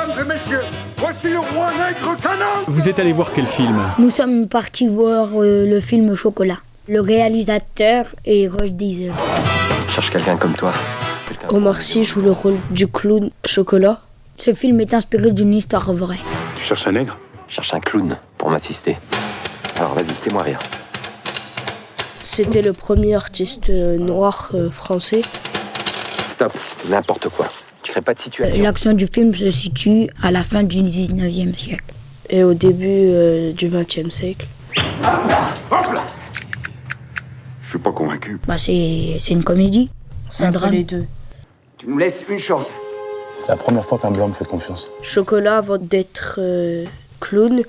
Mesdames et messieurs, voici le roi nègre canin. Vous êtes allé voir quel film? Nous sommes partis voir le film Chocolat. Le réalisateur est Roche Diesel. Je cherche quelqu'un comme toi. Omar Sy joue le rôle du clown Chocolat. Ce film est inspiré d'une histoire vraie. Tu cherches un nègre? Je cherche un clown pour m'assister. Alors vas-y, fais-moi rire. C'était le premier artiste noir français. Stop, n'importe quoi. Tu crées pas de situation. L'action du film se situe à la fin du 19e siècle. Et au début du 20e siècle. Hop là. Je suis pas convaincu. C'est une comédie. C'est un drame. Les deux. Tu nous laisses une chose. C'est la première fois qu'un blanc me fait confiance. Chocolat, avant d'être clown,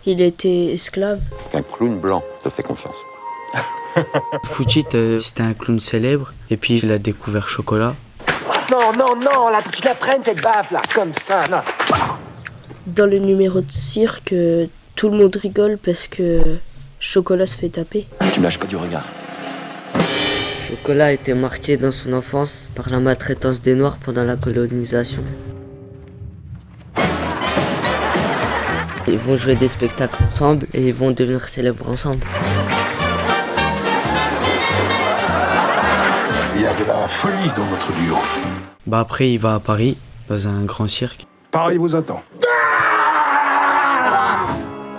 il était esclave. Qu'un clown blanc te fait confiance. Foutit, c'était un clown célèbre, et puis il a découvert Chocolat. Non, là, faut que tu la prennes cette baffe, là, comme ça, là. Dans le numéro de cirque, tout le monde rigole parce que Chocolat se fait taper. Tu me lâches pas du regard. Chocolat a été marqué dans son enfance par la maltraitance des Noirs pendant la colonisation. Ils vont jouer des spectacles ensemble et ils vont devenir célèbres ensemble. Il y a de la folie dans votre duo. Bah après, il va à Paris, dans un grand cirque. Paris vous attend.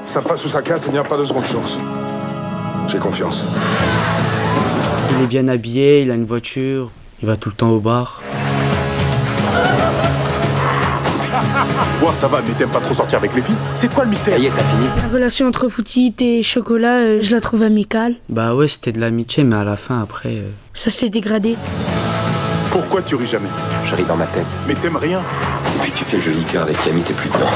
Ça passe ou ça casse, il n'y a pas de seconde chance. J'ai confiance. Il est bien habillé, il a une voiture, il va tout le temps au bar. Toi, ça va, mais t'aimes pas trop sortir avec les filles? C'est quoi le mystère? Ça y est, t'as fini. La relation entre Foutit et Chocolat, je la trouve amicale. Bah ouais, c'était de l'amitié, mais à la fin, après... Ça s'est dégradé. Pourquoi tu ris jamais? Je ris dans ma tête. Mais t'aimes rien? Et puis tu fais le joli cœur avec Camille, t'es plus dedans.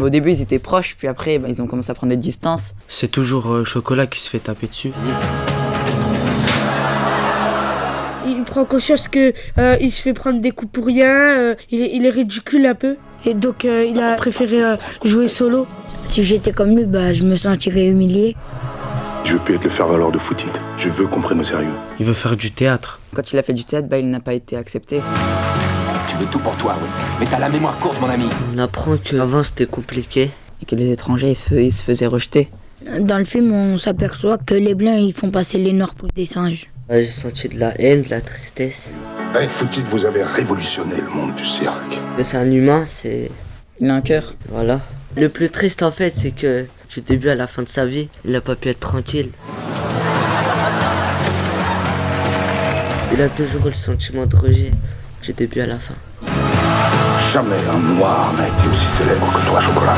Au début, ils étaient proches, puis après, ils ont commencé à prendre des distances. C'est toujours Chocolat qui se fait taper dessus. Il prend conscience que il se fait prendre des coups pour rien, il est ridicule un peu. Et donc, il a préféré jouer solo. Si j'étais comme lui, je me sentirais humilié. Je veux plus être le faire-valoir de Foutit. Je veux qu'on prenne au sérieux. Il veut faire du théâtre. Quand il a fait du théâtre, il n'a pas été accepté. Tu veux tout pour toi, oui. Mais t'as la mémoire courte, mon ami. On apprend qu'avant c'était compliqué. Et que les étrangers, ils se faisaient rejeter. Dans le film, on s'aperçoit que les Blancs, ils font passer les Noirs pour des singes. J'ai senti de la haine, de la tristesse. Avec Foutit, vous avez révolutionné le monde du cirque. C'est un humain, c'est... Il a un cœur. Voilà. Le plus triste en fait, c'est que du début à la fin de sa vie, il n'a pas pu être tranquille. Il a toujours eu le sentiment de rejet, du début à la fin. Jamais un noir n'a été aussi célèbre que toi, Chocolat.